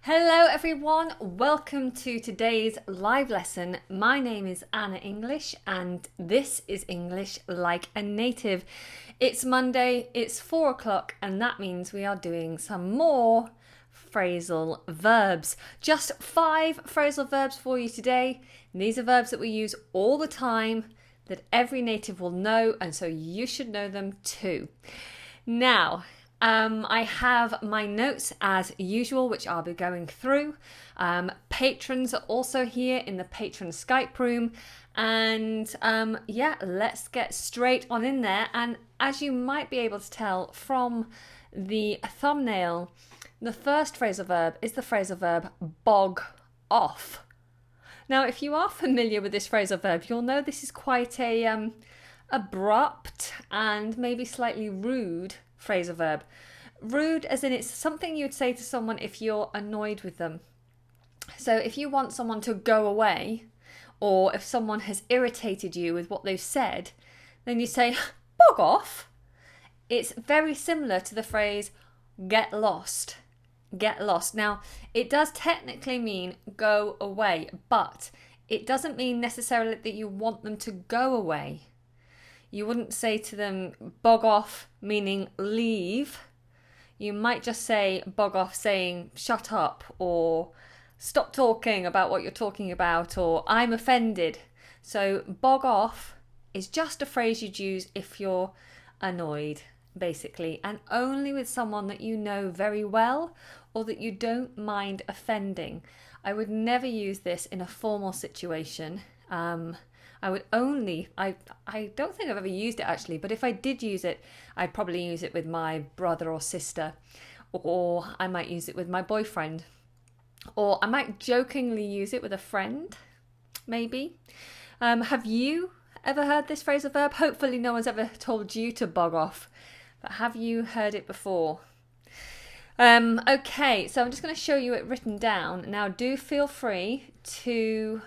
Hello everyone, welcome to today's live lesson. My name is Anna English and this is English Like a Native. It's Monday, it's 4 o'clock and that means we are doing some more phrasal verbs. Just 5 phrasal verbs for you today. These are verbs that we use all the time that every native will know, and so you should know them too. Now, I have my notes as usual, which I'll be going through. Patrons are also here in the patron Skype room. And let's get straight on in there. And as you might be able to tell from the thumbnail, the first phrasal verb is the phrasal verb bog off. Now, if you are familiar with this phrasal verb, you'll know this is quite a abrupt and maybe slightly rude phrasal verb. Rude as in it's something you'd say to someone if you're annoyed with them. So if you want someone to go away, or if someone has irritated you with what they've said, then you say, bog off. It's very similar to the phrase get lost. Get lost. Now, it does technically mean go away, but it doesn't mean necessarily that you want them to go away. You wouldn't say to them bog off, meaning leave. You might just say bog off, saying shut up, or stop talking about what you're talking about, or I'm offended. So bog off is just a phrase you'd use if you're annoyed, basically, and only with someone that you know very well or that you don't mind offending. I would never use this in a formal situation. I don't think I've ever used it actually, but if I did use it, I'd probably use it with my brother or sister, or I might use it with my boyfriend, or I might jokingly use it with a friend, maybe. Have you ever heard this phrasal verb? Hopefully no one's ever told you to bog off, but have you heard it before? Okay, so I'm just going to show you it written down. Now do feel free to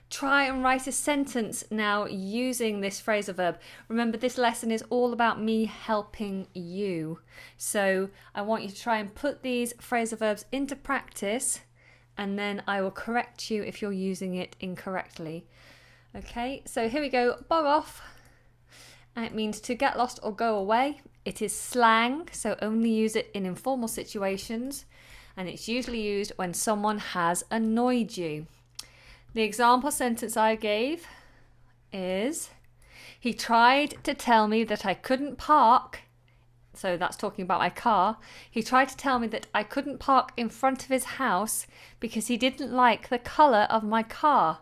try and write a sentence now using this phrasal verb. Remember, this lesson is all about me helping you. So I want you to try and put these phrasal verbs into practice, and then I will correct you if you're using it incorrectly. Okay, so here we go. Bog off. And it means to get lost or go away. It is slang, so only use it in informal situations. And it's usually used when someone has annoyed you. The example sentence I gave is, he tried to tell me that I couldn't park, so that's talking about my car. He tried to tell me that I couldn't park in front of his house because he didn't like the colour of my car.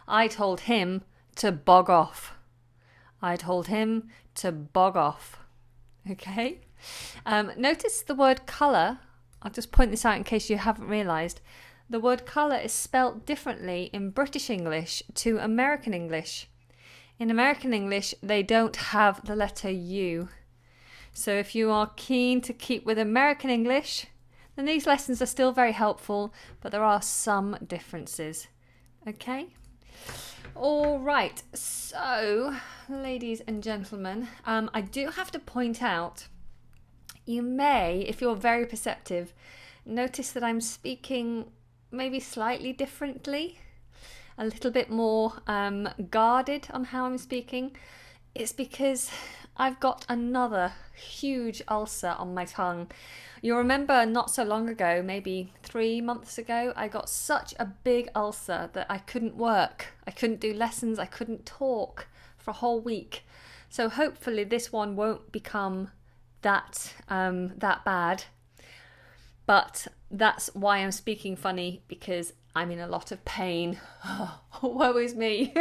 I told him to bog off. I told him to bog off. Okay? Notice the word colour. I'll just point this out in case you haven't realised. The word colour is spelt differently in British English to American English. In American English, they don't have the letter U. So if you are keen to keep with American English, then these lessons are still very helpful, but there are some differences. Okay? All right. So, ladies and gentlemen, I do have to point out, you may, if you're very perceptive, notice that I'm speaking maybe slightly differently, a little bit more guarded on how I'm speaking. It's because I've got another huge ulcer on my tongue. You'll remember not so long ago, maybe 3 months ago, I got such a big ulcer that I couldn't work. I couldn't do lessons, I couldn't talk for a whole week. So hopefully this one won't become that bad. But that's why I'm speaking funny, because I'm in a lot of pain. Woe is me.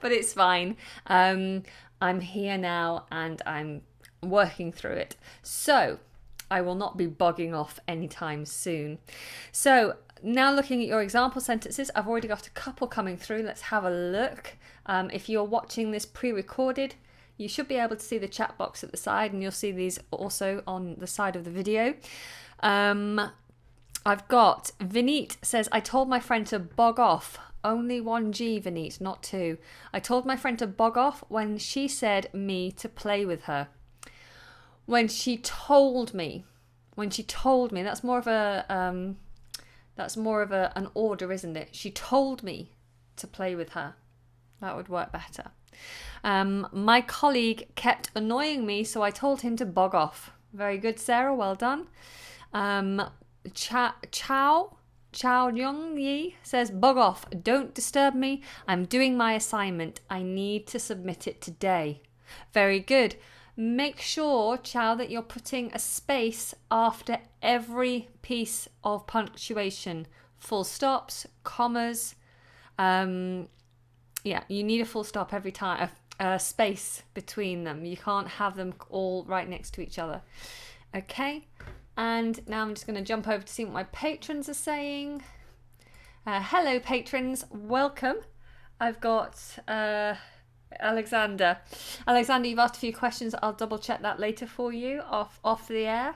But it's fine. I'm here now and I'm working through it. So I will not be bogging off anytime soon. So now looking at your example sentences, I've already got a couple coming through. Let's have a look. If you're watching this pre-recorded, you should be able to see the chat box at the side, and you'll see these also on the side of the video. I've got Vineet says, I told my friend to bog off. Only one G, Vineet, not two. I told my friend to bog off when she said me to play with her. When she told me When she told me, that's more of an order, isn't it? She told me to play with her. That would work better. My colleague kept annoying me, so I told him to bog off. Very good, Sarah. Well done. Chow Young Yi says, bog off. Don't disturb me. I'm doing my assignment. I need to submit it today. Very good. Make sure, Chow, that you're putting a space after every piece of punctuation. Full stops, commas. You need a full stop every time, a space between them. You can't have them all right next to each other. Okay, and now I'm just going to jump over to see what my patrons are saying. Hello, patrons. Welcome. I've got Alexander. Alexander, you've asked a few questions. I'll double check that later for you off the air.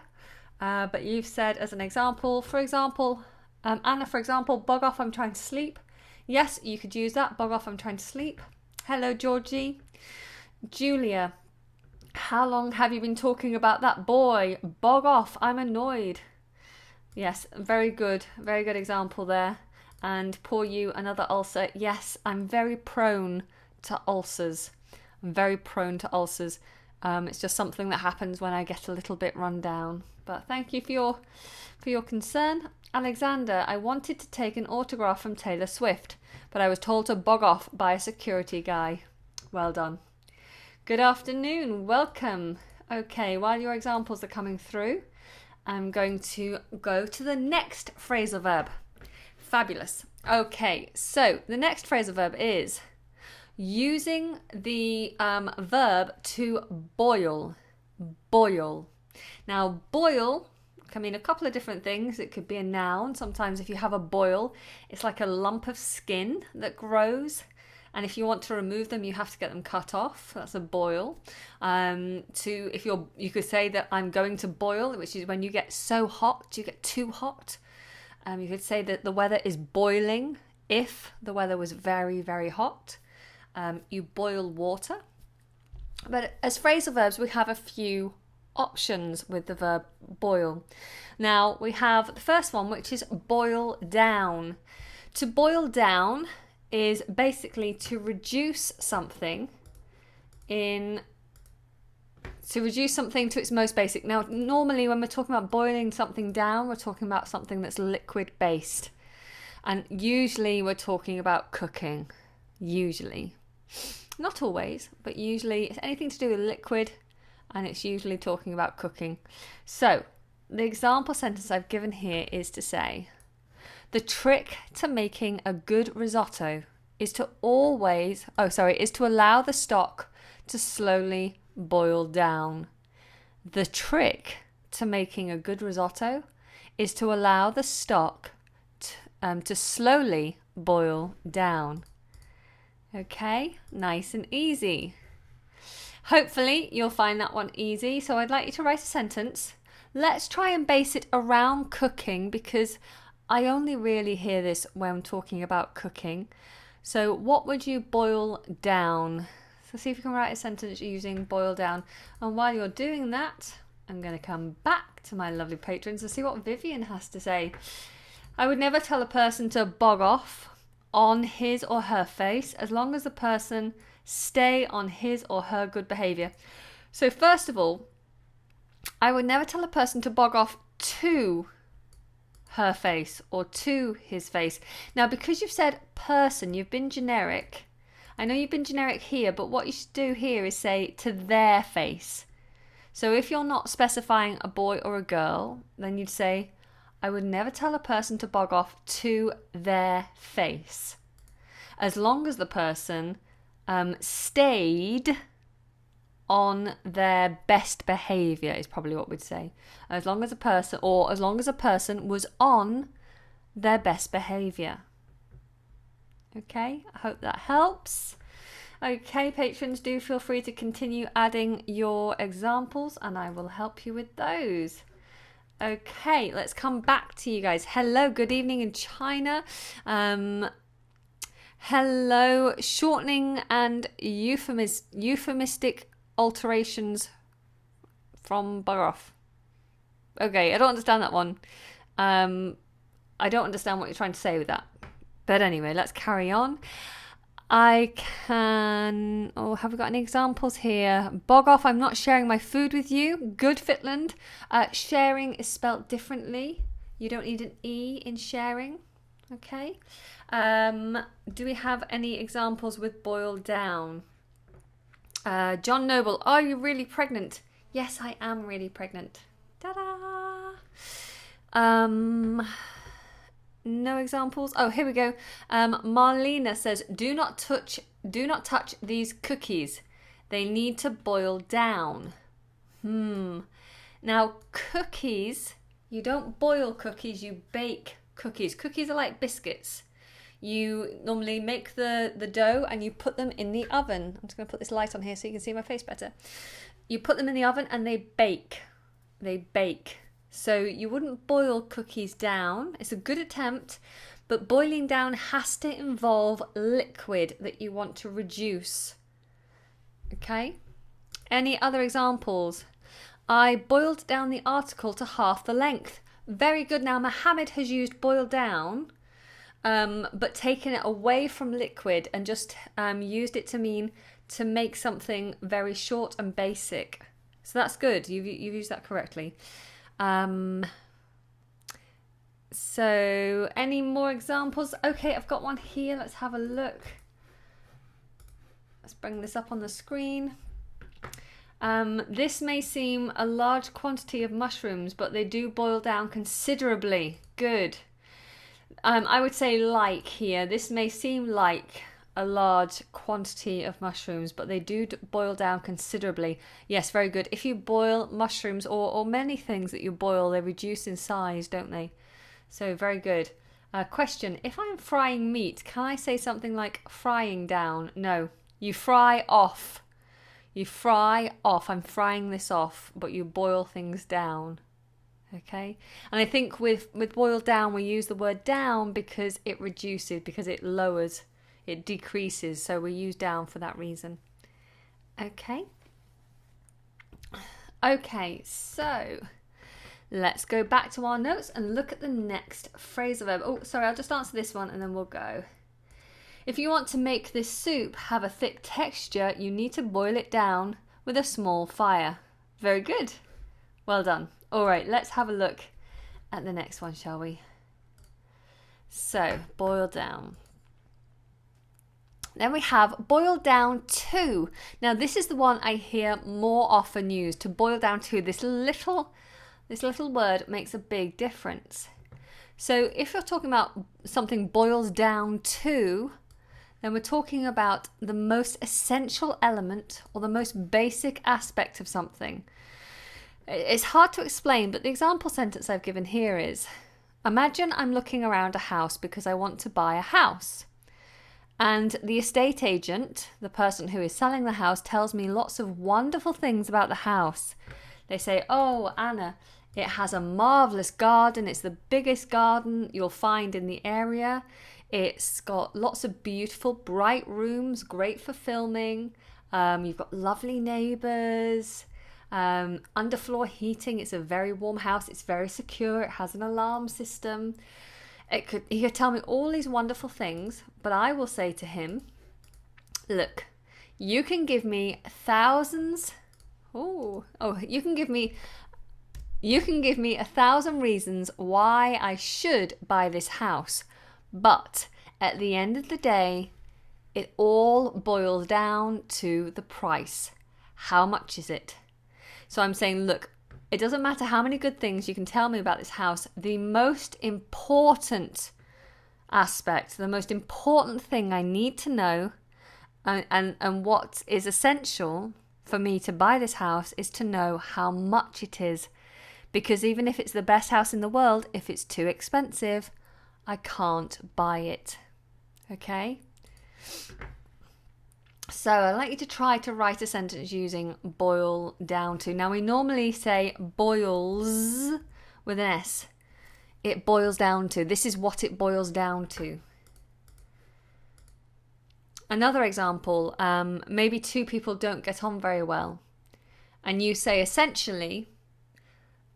But you've said as an example, for example, Anna, for example, bog off, I'm trying to sleep. Yes, you could use that. Bog off, I'm trying to sleep. Hello, Georgie. Julia, how long have you been talking about that boy? Bog off, I'm annoyed. Yes, very good. Very good example there. And poor you, another ulcer. Yes, I'm very prone to ulcers. I'm very prone to ulcers. It's just something that happens when I get a little bit run down. But thank you for your concern. Alexander, I wanted to take an autograph from Taylor Swift, but I was told to bog off by a security guy. Well done. Good afternoon. Welcome. Okay, while your examples are coming through, I'm going to go to the next phrasal verb. Fabulous. Okay, so the next phrasal verb is using the verb to boil. Boil. Now, boil can mean a couple of different things. It could be a noun. Sometimes if you have a boil, it's like a lump of skin that grows. And if you want to remove them, you have to get them cut off. That's a boil. You could say that I'm going to boil, which is when you get so hot, you get too hot. You could say that the weather is boiling if the weather was very, very hot. You boil water. But as phrasal verbs, we have a few options with the verb boil. Now, we have the first one, which is boil down. To boil down is basically to reduce something to its most basic. Now, normally when we're talking about boiling something down, we're talking about something that's liquid based. And usually we're talking about cooking. Usually. Not always, but usually it's anything to do with liquid, and it's usually talking about cooking. So, the example sentence I've given here is to say, the trick to making a good risotto is to allow the stock to slowly boil down. The trick to making a good risotto is to allow the stock to slowly boil down. Okay, nice and easy. Hopefully you'll find that one easy. So I'd like you to write a sentence. Let's try and base it around cooking, because I only really hear this when talking about cooking. So what would you boil down? So see if you can write a sentence using boil down. And while you're doing that, I'm going to come back to my lovely patrons and see what Vivian has to say. I would never tell a person to bog off on his or her face as long as the person stay on his or her good behaviour. So first of all, I would never tell a person to bog off to her face or to his face. Now, because you've said person, you've been generic. I know you've been generic here, but what you should do here is say to their face. So if you're not specifying a boy or a girl, then you'd say, I would never tell a person to bog off to their face, as long as the person stayed on their best behaviour is probably what we'd say. As long as a person was on their best behaviour. Okay, I hope that helps. Okay, patrons, do feel free to continue adding your examples and I will help you with those. Okay, let's come back to you guys. Hello, good evening in China. Hello, shortening and euphemistic alterations from bug off. Okay, I don't understand that one. I don't understand what you're trying to say with that. But anyway, let's carry on. Have we got any examples here? Bog off, I'm not sharing my food with you. Good, Fitland. Sharing is spelt differently. You don't need an E in sharing. Okay. Do we have any examples with boil down? John Noble, are you really pregnant? Yes, I am really pregnant. Ta-da! No examples. Oh, here we go. Marlena says, do not touch these cookies. They need to boil down. Now, cookies, you don't boil cookies, you bake cookies. Cookies are like biscuits. You normally make the dough and you put them in the oven. I'm just going to put this light on here so you can see my face better. You put them in the oven and they bake. They bake. So you wouldn't boil cookies down. It's a good attempt, but boiling down has to involve liquid that you want to reduce. Okay? Any other examples? I boiled down the article to half the length. Very good. Now, Mohammed has used boil down, but taken it away from liquid and just used it to mean to make something very short and basic. So that's good. You've used that correctly. So any more examples? Okay, I've got one here. Let's have a look. Let's bring this up on the screen. This may seem a large quantity of mushrooms, but they do boil down considerably. Good. I would say like here. This may seem like a large quantity of mushrooms, but they do boil down considerably. Yes, very good. If you boil mushrooms or many things that you boil, they reduce in size, don't they? So very good. Question, if I'm frying meat, can I say something like frying down? No, you fry off. You fry off. I'm frying this off, but you boil things down. Okay? And I think with boil down, we use the word down because it reduces, because it lowers. It decreases, so we use down for that reason. Okay. Okay, so let's go back to our notes and look at the next phrasal verb. Oh, sorry, I'll just answer this one and then we'll go. If you want to make this soup have a thick texture, you need to boil it down with a small fire. Very good. Well done. All right, let's have a look at the next one, shall we? So, boil down. Then we have boil down to. Now this is the one I hear more often used, to boil down to. This little word makes a big difference. So if you're talking about something boils down to, then we're talking about the most essential element or the most basic aspect of something. It's hard to explain, but the example sentence I've given here is, imagine I'm looking around a house because I want to buy a house. And the estate agent, the person who is selling the house, tells me lots of wonderful things about the house. They say, oh, Anna, it has a marvellous garden. It's the biggest garden you'll find in the area. It's got lots of beautiful, bright rooms, great for filming. You've got lovely neighbours. Underfloor heating. It's a very warm house. It's very secure. It has an alarm system. He could tell me all these wonderful things, but I will say to him, look, you can give me thousands. You can give me 1,000 reasons why I should buy this house. But at the end of the day, it all boils down to the price. How much is it? So I'm saying, look, it doesn't matter how many good things you can tell me about this house. The most important aspect, the most important thing I need to know and what is essential for me to buy this house is to know how much it is. Because even if it's the best house in the world, if it's too expensive, I can't buy it. Okay? So I'd like you to try to write a sentence using boil down to. Now we normally say boils with an S. It boils down to. This is what it boils down to. Another example, maybe two people don't get on very well. And you say essentially,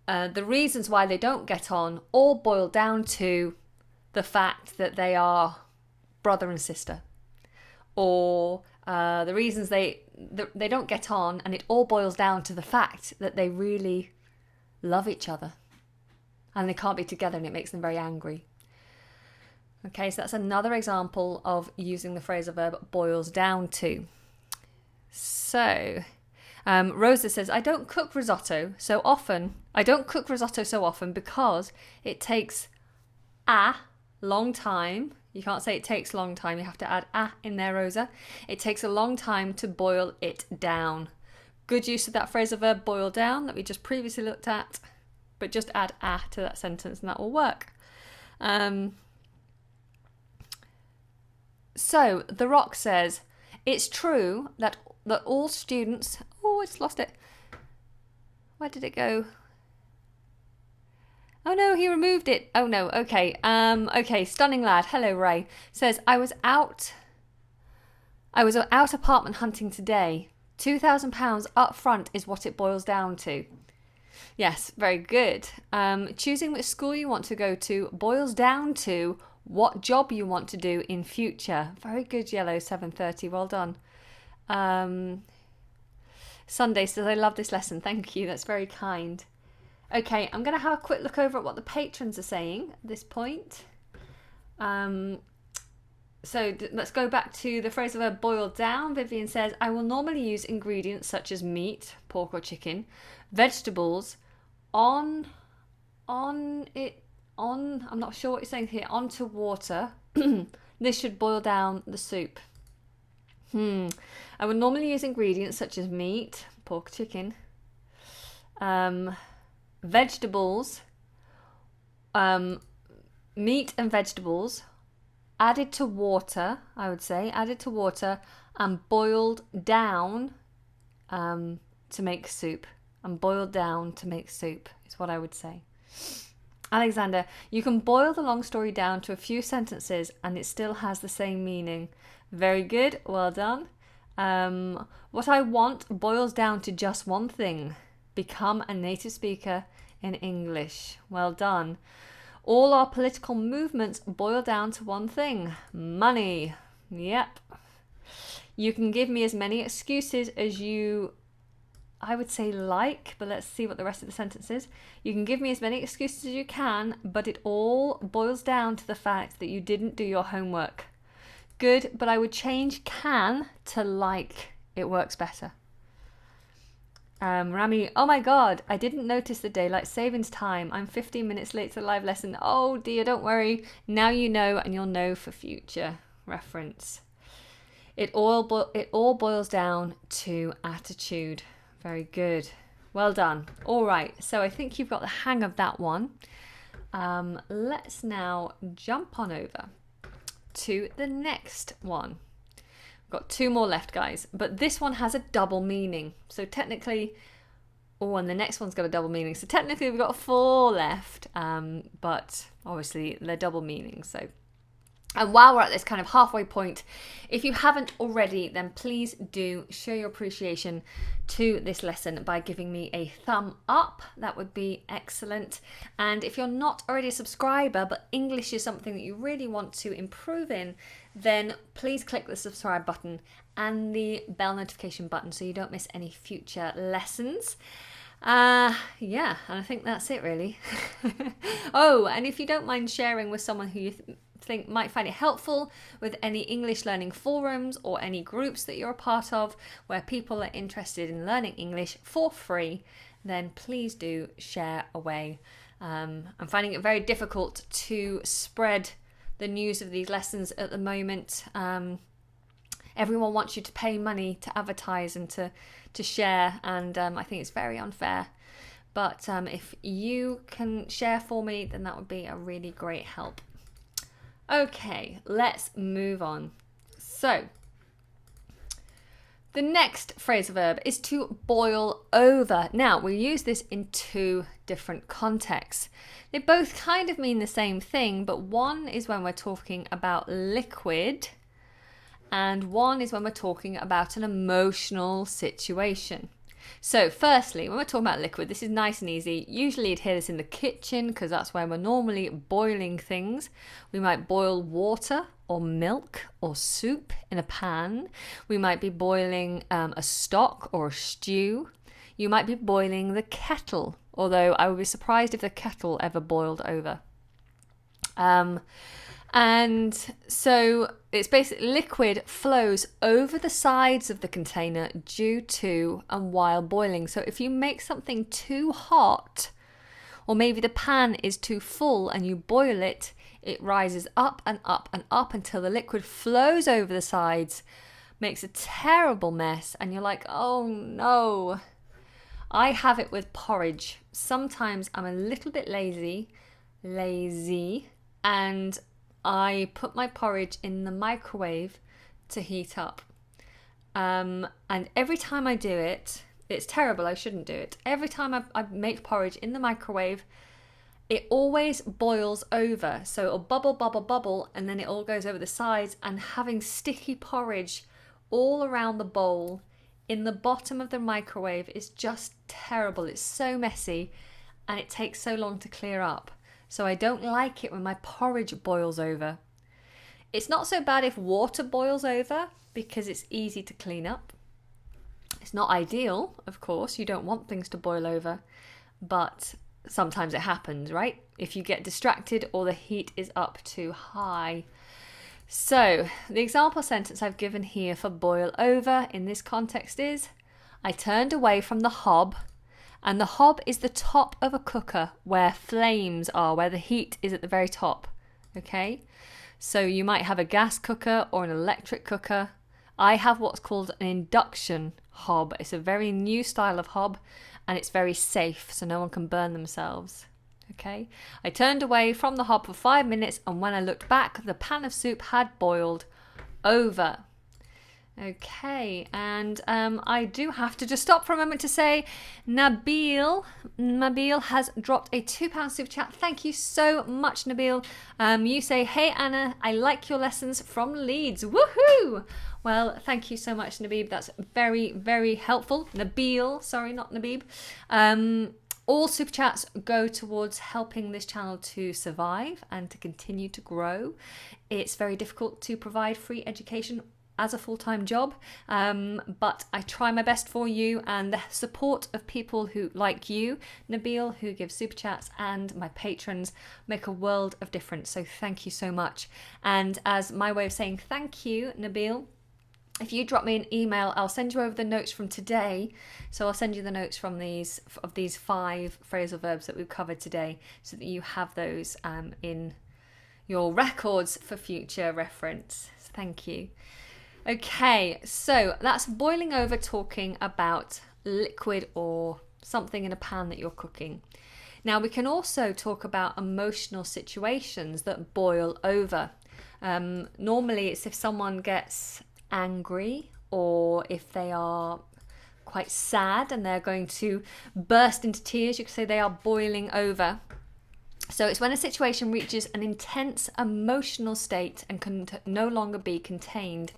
the reasons why they don't get on all boil down to the fact that they are brother and sister, or the reasons they don't get on, and it all boils down to the fact that they really love each other and they can't be together, and it makes them very angry. Okay, so that's another example of using the phrasal verb boils down to. So Rosa says, I don't cook risotto so often because it takes a long time. You can't say it takes a long time. You have to add a in there, Rosa. It takes a long time to boil it down. Good use of that phrasal verb boil down that we just previously looked at, but just add a to that sentence and that will work. So The Rock says, it's true that all students... Oh, I just lost it. Where did it go? Oh no, he removed it. Oh no, okay. Okay, Stunning Lad, hello Ray, says, I was out apartment hunting today. £2,000 up front is what it boils down to. Yes, very good. Choosing which school you want to go to boils down to what job you want to do in future. Very good, Yellow 730, well done. Sunday says, I love this lesson. Thank you, that's very kind. Okay, I'm going to have a quick look over at what the patrons are saying at this point. So let's go back to the phrasal verb boil down. Vivian says, I will normally use ingredients such as meat, pork or chicken, vegetables, I'm not sure what you're saying here, onto water. This should boil down the soup. I would normally use ingredients such as meat, pork, chicken, vegetables, meat and vegetables, added to water, I would say, added to water and boiled down to make soup. And boiled down to make soup is what I would say. Alexander, you can boil the long story down to a few sentences and it still has the same meaning. Very good, well done. What I want boils down to just one thing. Become a native speaker in English. Well done. All our political movements boil down to one thing. Money. Yep. You can give me as many excuses as you, I would say, like, but let's see what the rest of the sentence is. You can give me as many excuses as you can, but it all boils down to the fact that you didn't do your homework. Good, but I would change can to like. It works better. Rami, oh my god, I didn't notice the daylight savings time. I'm 15 minutes late to the live lesson. Oh dear, don't worry. Now you know, and you'll know for future reference. It all boils down to attitude. Very good. Well done. All right, so I think you've got the hang of that one. Let's now jump on over to the next one. We've got two more left, guys, but this one has a double meaning. So technically, and the next one's got a double meaning. So technically we've got 4 left, but obviously they're double meanings. So, and while we're at this kind of halfway point, if you haven't already, then please do show your appreciation to this lesson by giving me a thumb up. That would be excellent. And if you're not already a subscriber, but English is something that you really want to improve in, then please click the subscribe button and the bell notification button so you don't miss any future lessons. Yeah, and I think that's it really. Oh, and if you don't mind sharing with someone who you think might find it helpful, with any English learning forums or any groups that you're a part of where people are interested in learning English for free, then please do share away. I'm finding it very difficult to spread the news of these lessons at the moment. Everyone wants you to pay money to advertise and to share, and I think it's very unfair. But if you can share for me, then that would be a really great help. Okay, let's move on. So, the next phrasal verb is to boil over. Now, we use this in 2 different contexts. They both kind of mean the same thing, but one is when we're talking about liquid, and one is when we're talking about an emotional situation. So firstly, when we're talking about liquid, this is nice and easy. Usually you'd hear this in the kitchen because that's where we're normally boiling things. We might boil water or milk or soup in a pan. We might be boiling a stock or a stew. You might be boiling the kettle, although I would be surprised if the kettle ever boiled over. And so it's basically liquid flows over the sides of the container due to and while boiling. So if you make something too hot, or maybe the pan is too full and you boil it, it rises up and up and up until the liquid flows over the sides, makes a terrible mess, and you're like, oh no. I have it with porridge. Sometimes I'm a little bit lazy, and I put my porridge in the microwave to heat up. And every time I do it, it's terrible, I shouldn't do it. Every time I make porridge in the microwave, it always boils over. So it'll bubble, bubble, bubble, and then it all goes over the sides, and having sticky porridge all around the bowl in the bottom of the microwave is just terrible. It's so messy and it takes so long to clear up. So I don't like it when my porridge boils over. It's not so bad if water boils over because it's easy to clean up. It's not ideal, of course. You don't want things to boil over, but sometimes it happens, right? If you get distracted or the heat is up too high. So the example sentence I've given here for boil over in this context is, I turned away from the hob, and the hob is the top of a cooker where flames are, where the heat is at the very top. Okay, so you might have a gas cooker or an electric cooker. I have what's called an induction hob. It's a very new style of hob and it's very safe, so no one can burn themselves. Okay, I turned away from the hob for 5 minutes, and when I looked back, the pan of soup had boiled over. Okay, and I do have to just stop for a moment to say Nabil has dropped a £2 super chat. Thank you so much, Nabil. You say, hey Anna, I like your lessons from Leeds. Woohoo! Well, thank you so much, Nabib. That's very, very helpful. Nabil, sorry, not Nabib. All super chats go towards helping this channel to survive and to continue to grow. It's very difficult to provide free education as a full-time job, but I try my best for you, and the support of people who like you, Nabil, who gives super chats, and my patrons make a world of difference. So thank you so much. And as my way of saying thank you, Nabil, if you drop me an email, I'll send you over the notes from today. So I'll send you the notes from these 5 phrasal verbs that we've covered today, so that you have those in your records for future reference. Thank you. Okay, so that's boiling over, talking about liquid or something in a pan that you're cooking. Now we can also talk about emotional situations that boil over. Normally it's if someone gets angry, or if they are quite sad and they're going to burst into tears. You could say they are boiling over. So it's when a situation reaches an intense emotional state and can no longer be contained.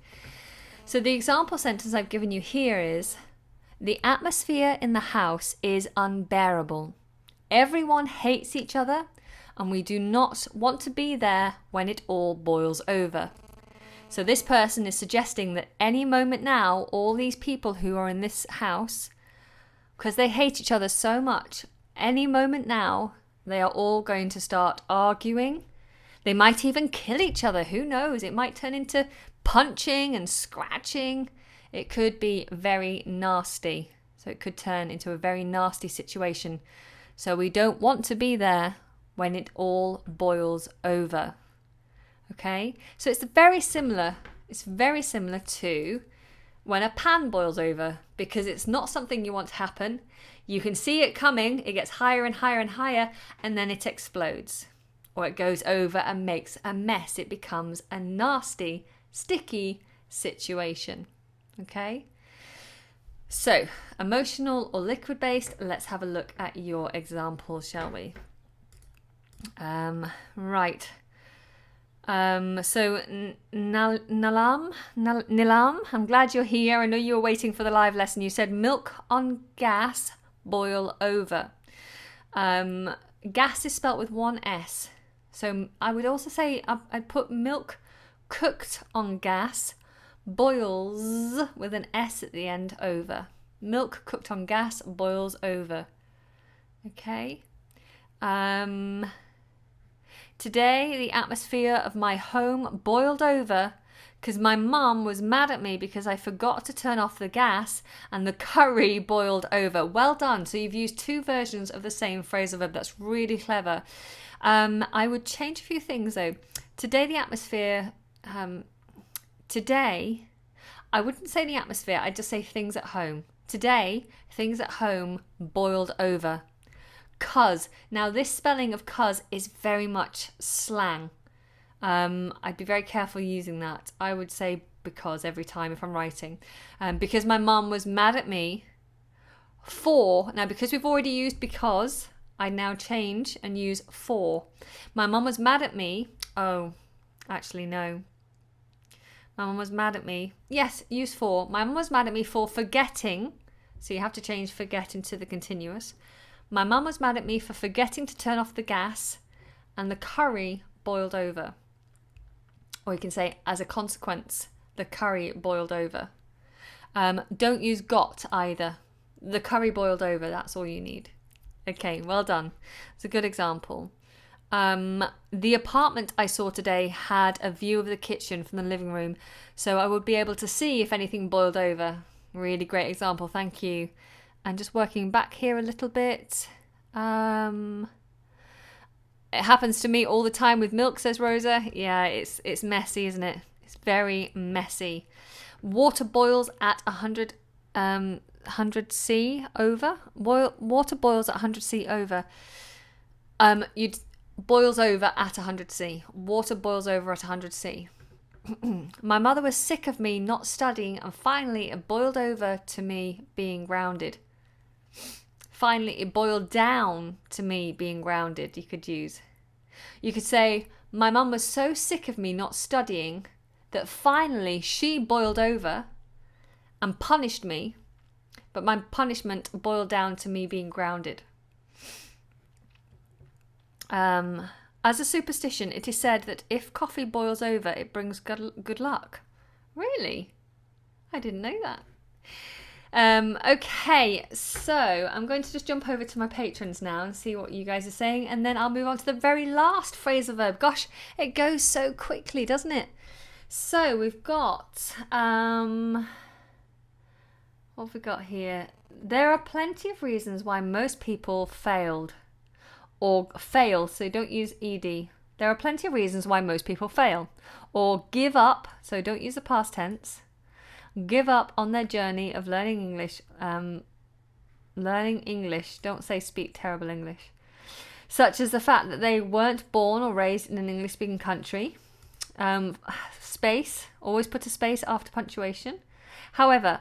So the example sentence I've given you here is, the atmosphere in the house is unbearable. Everyone hates each other, and we do not want to be there when it all boils over. So this person is suggesting that any moment now, all these people who are in this house, because they hate each other so much, any moment now, they are all going to start arguing. They might even kill each other. Who knows? It might turn into punching and scratching. It could be very nasty. So it could turn into a very nasty situation. So we don't want to be there when it all boils over. Okay, so it's very similar. It's very similar to when a pan boils over, because it's not something you want to happen. You can see it coming. It gets higher and higher and higher, and then it explodes, or it goes over and makes a mess. It becomes a nasty, sticky situation. Okay, so emotional or liquid based. Let's have a look at your examples, shall we? Right. Nilam, I'm glad you're here. I know you were waiting for the live lesson. You said milk on gas, boil over. Gas is spelt with one S. So I would also say I'd put milk cooked on gas, boils with an S at the end, over. Milk cooked on gas, boils over. Okay. Today, the atmosphere of my home boiled over because my mum was mad at me because I forgot to turn off the gas and the curry boiled over. Well done. So you've used two versions of the same phrasal verb. That's really clever. I would change a few things though. Today, the atmosphere... today, I wouldn't say the atmosphere. I'd just say things at home. Today, things at home boiled over. Cause. Now this spelling of cause is very much slang. I'd be very careful using that. I would say because every time if I'm writing. Because my mum was mad at me for, now because we've already used because, I now change and use for. My mum was mad at me. Oh, actually no. My mum was mad at me. Yes, use for. My mum was mad at me for forgetting. So you have to change forget into the continuous. My mum was mad at me for forgetting to turn off the gas and the curry boiled over. Or you can say, as a consequence, the curry boiled over. Don't use got either. The curry boiled over, that's all you need. Okay, well done. It's a good example. The apartment I saw today had a view of the kitchen from the living room, so I would be able to see if anything boiled over. Really great example, thank you. And just working back here a little bit. It happens to me all the time with milk, says Rosa. Yeah, it's messy, isn't it? It's very messy. Water boils at 100 C over. Water boils at 100 C over. Boils over at 100 C. Water boils over at 100 C. My mother was sick of me not studying, and finally it boiled over to me being grounded. Finally, it boiled down to me being grounded. You could use. You could say, my mum was so sick of me not studying that finally she boiled over and punished me, but my punishment boiled down to me being grounded. As a superstition, it is said that if coffee boils over, it brings good luck. Really? I didn't know that. Okay, so I'm going to just jump over to my patrons now and see what you guys are saying, and then I'll move on to the very last phrasal verb. Gosh, it goes so quickly, doesn't it? So we've got, what have we got here? There are plenty of reasons why most people failed. Or fail, so don't use ed. There are plenty of reasons why most people fail. Or give up, so don't use the past tense. Give up on their journey of learning English. Don't say speak terrible English. Such as the fact that they weren't born or raised in an English-speaking country. Space, always put a space after punctuation. However,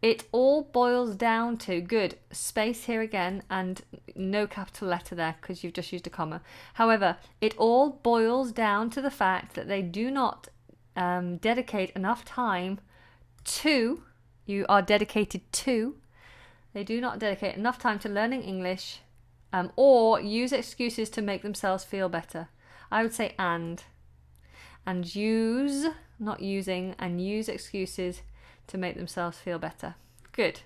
it all boils down to, good, space here again, and no capital letter there because you've just used a comma. However, it all boils down to the fact that they do not dedicate enough time to, you are dedicated to, they do not dedicate enough time to learning English or use excuses to make themselves feel better. I would say and use, not using, and use excuses to make themselves feel better. Good.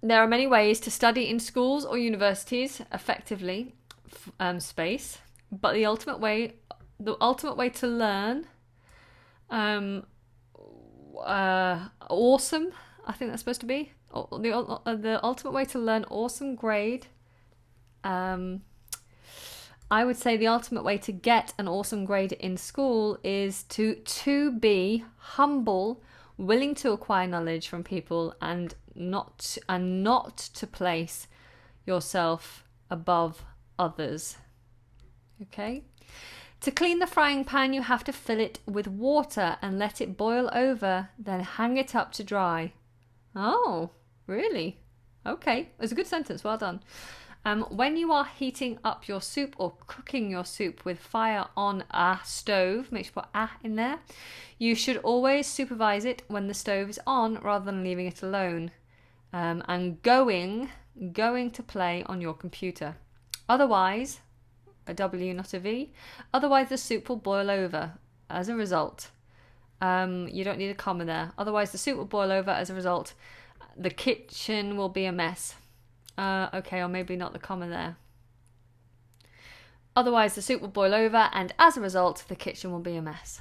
There are many ways to study in schools or universities effectively, space, but the ultimate way to learn, awesome, I think that's supposed to be, the ultimate way to learn awesome grade, I would say the ultimate way to get an awesome grade in school is to be humble, willing to acquire knowledge from people, and not to place yourself above others. Okay? To clean the frying pan, you have to fill it with water and let it boil over, then hang it up to dry. Oh, really? Okay, it's a good sentence. Well done. When you are heating up your soup or cooking your soup with fire on a stove, make sure you put a in there, you should always supervise it when the stove is on rather than leaving it alone. And going to play on your computer. Otherwise, a W, not a V, otherwise the soup will boil over as a result. You don't need a comma there. Otherwise the soup will boil over as a result. The kitchen will be a mess. Okay, or maybe not the comma there. Otherwise the soup will boil over and as a result the kitchen will be a mess.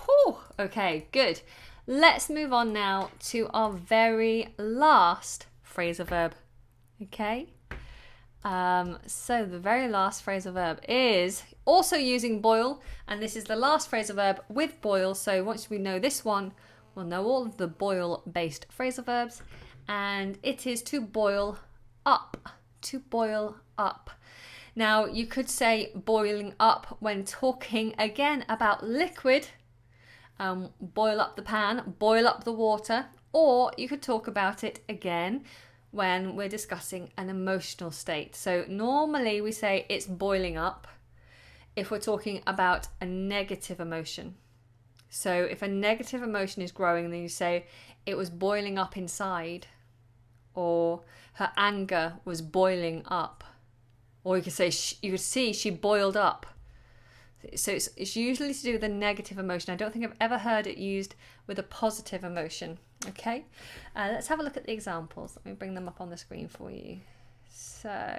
Whew, okay, good. Let's move on now to our very last phrasal verb. Okay? So the very last phrasal verb is also using boil, and this is the last phrasal verb with boil. So once we know this one, we'll know all of the boil-based phrasal verbs, and it is to boil up. To boil up. Now, you could say boiling up when talking again about liquid. Boil up the pan, boil up the water, or you could talk about it again when we're discussing an emotional state. So normally we say it's boiling up if we're talking about a negative emotion. So if a negative emotion is growing, then you say it was boiling up inside, or her anger was boiling up, or you could say you could see she boiled up. So it's usually to do with a negative emotion. I don't think I've ever heard it used with a positive emotion. Okay, let's have a look at the examples. Let me bring them up on the screen for you. So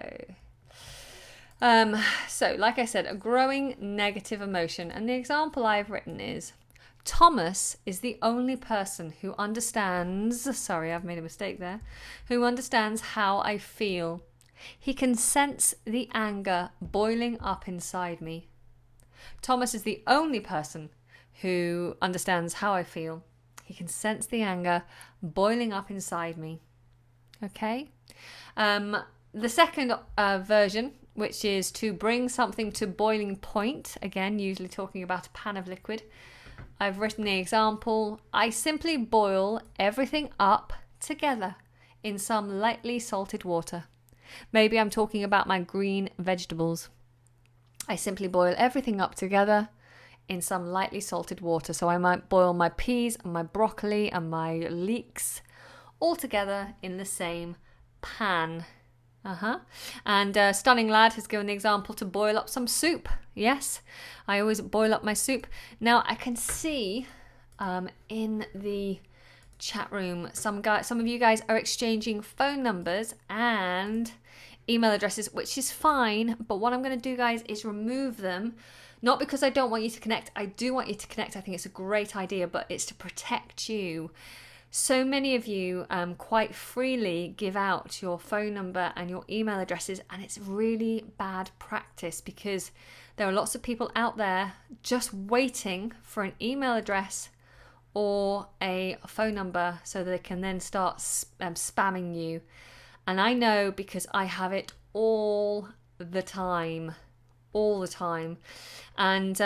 like I said, a growing negative emotion. And the example I've written is, Thomas is the only person who understands, sorry, I've made a mistake there, who understands how I feel. He can sense the anger boiling up inside me. Thomas is the only person who understands how I feel. He can sense the anger boiling up inside me. Okay? The second version, which is to bring something to boiling point, again, usually talking about a pan of liquid. I've written the example, I simply boil everything up together in some lightly salted water. Maybe I'm talking about my green vegetables. I simply boil everything up together in some lightly salted water. So I might boil my peas and my broccoli and my leeks all together in the same pan. And Stunning Lad has given the example to boil up some soup. Yes, I always boil up my soup. Now I can see in the chat room some of you guys are exchanging phone numbers and email addresses, which is fine, but what I'm going to do, guys, is remove them. Not because I don't want you to connect. I do want you to connect. I think it's a great idea, but it's to protect you. So many of you quite freely give out your phone number and your email addresses, and it's really bad practice because there are lots of people out there just waiting for an email address or a phone number so that they can then start spamming you. And I know because I have it all the time. And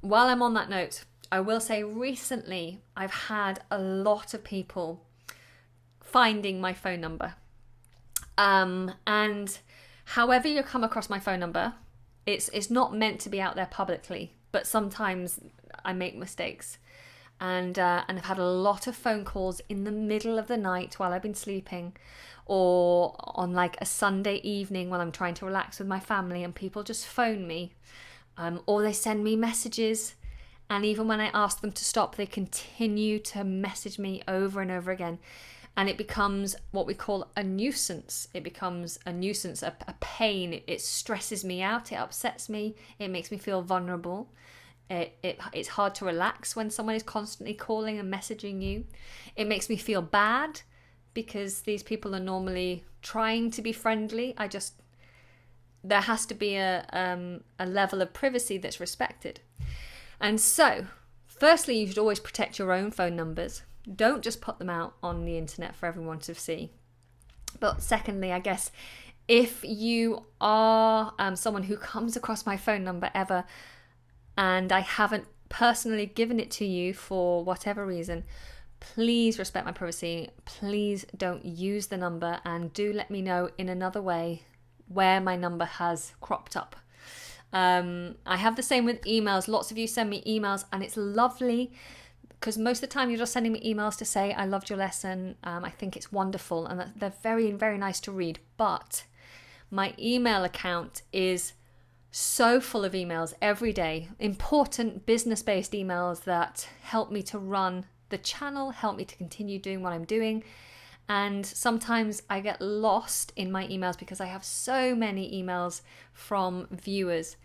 while I'm on that note, I will say recently I've had a lot of people finding my phone number. And however you come across my phone number, it's not meant to be out there publicly, but sometimes I make mistakes. And I've had a lot of phone calls in the middle of the night while I've been sleeping, or on like a Sunday evening when I'm trying to relax with my family, and people just phone me, or they send me messages, and even when I ask them to stop, they continue to message me over and over again, and it becomes what we call a nuisance. It becomes a nuisance, a pain. It stresses me out, it upsets me, it makes me feel vulnerable. It's hard to relax when someone is constantly calling and messaging you. It makes me feel bad because these people are normally trying to be friendly. There has to be a level of privacy that's respected. And so, firstly, you should always protect your own phone numbers. Don't just put them out on the internet for everyone to see. But secondly, I guess, if you are someone who comes across my phone number ever, and I haven't personally given it to you for whatever reason, please respect my privacy. Please don't use the number, and do let me know in another way where my number has cropped up. I have the same with emails. Lots of you send me emails, and it's lovely because most of the time you're just sending me emails to say, I loved your lesson. I think it's wonderful, and they're very, very nice to read. But my email account is so full of emails every day, important business-based emails that help me to run the channel, help me to continue doing what I'm doing. And sometimes I get lost in my emails because I have so many emails from viewers.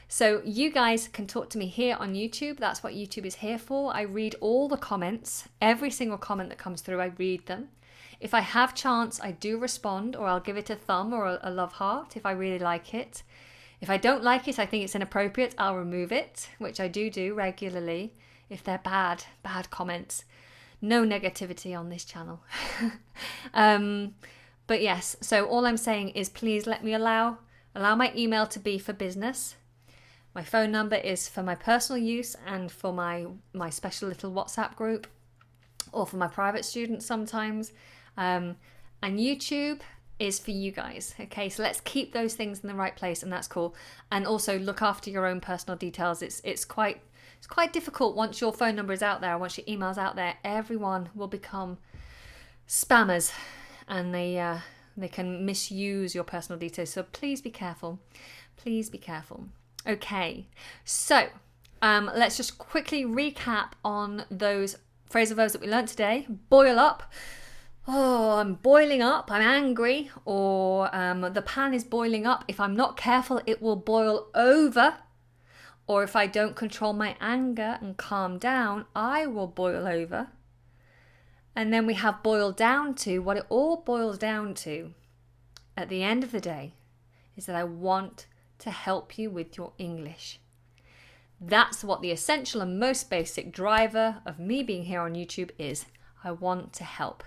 So you guys can talk to me here on YouTube. That's what YouTube is here for. I read all the comments, every single comment that comes through, I read them. If I have chance, I do respond, or I'll give it a thumb or a love heart if I really like it. If I don't like it, I think it's inappropriate, I'll remove it, which I do regularly if they're bad comments. No negativity on this channel. But yes, so all I'm saying is please let me allow my email to be for business. My phone number is for my personal use and for my special little WhatsApp group, or for my private students sometimes. And YouTube is for you guys. Okay, so let's keep those things in the right place, and that's cool. And also look after your own personal details. It's quite difficult once your phone number is out there, once your email's out there. Everyone will become spammers, and they can misuse your personal details. So please be careful. Please be careful. Okay, so let's just quickly recap on those phrasal verbs that we learned today. Boil up. Oh, I'm boiling up, I'm angry, or the pan is boiling up. If I'm not careful, it will boil over. Or if I don't control my anger and calm down, I will boil over. And then we have boil down to. What it all boils down to at the end of the day is that I want to help you with your English. That's what the essential and most basic driver of me being here on YouTube is. I want to help.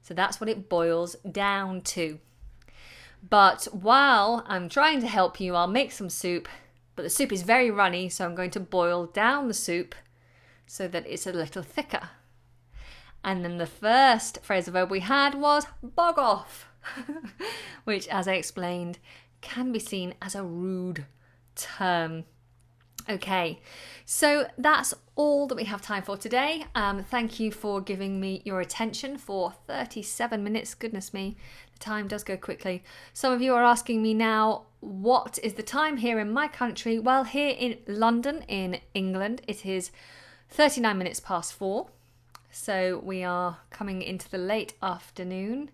So that's what it boils down to. But while I'm trying to help you, I'll make some soup. But the soup is very runny, so I'm going to boil down the soup so that it's a little thicker. And then the first phrasal verb we had was bog off, which, as I explained, can be seen as a rude term. Okay, so that's all that we have time for today. Thank you for giving me your attention for 37 minutes. Goodness me, the time does go quickly. Some of you are asking me now, what is the time here in my country? Well, here in London, in England, it is 39 minutes past 4. So we are coming into the late afternoon.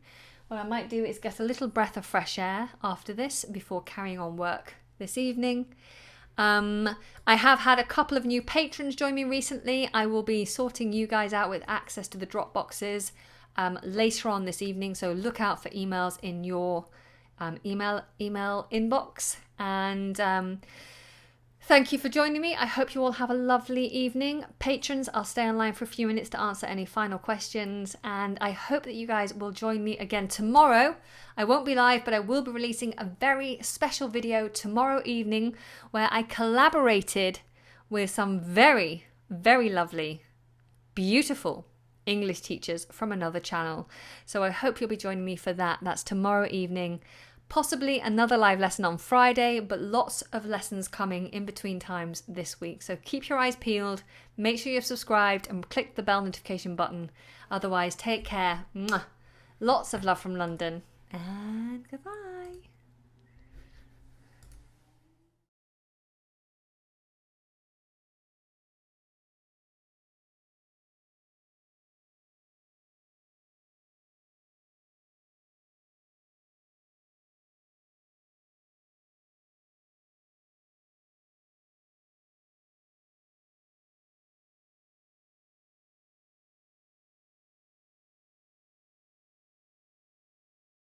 What I might do is get a little breath of fresh air after this before carrying on work this evening. I have had a couple of new patrons join me recently. I will be sorting you guys out with access to the drop boxes later on this evening, so look out for emails in your email inbox. And thank you for joining me. I hope you all have a lovely evening. Patrons, I'll stay online for a few minutes to answer any final questions, and I hope that you guys will join me again tomorrow. I won't be live, but I will be releasing a very special video tomorrow evening where I collaborated with some very, very lovely, beautiful English teachers from another channel. So I hope you'll be joining me for that. That's tomorrow evening. Possibly another live lesson on Friday, but lots of lessons coming in between times this week. So keep your eyes peeled, make sure you've subscribed and click the bell notification button. Otherwise, take care. Mwah. Lots of love from London, and goodbye.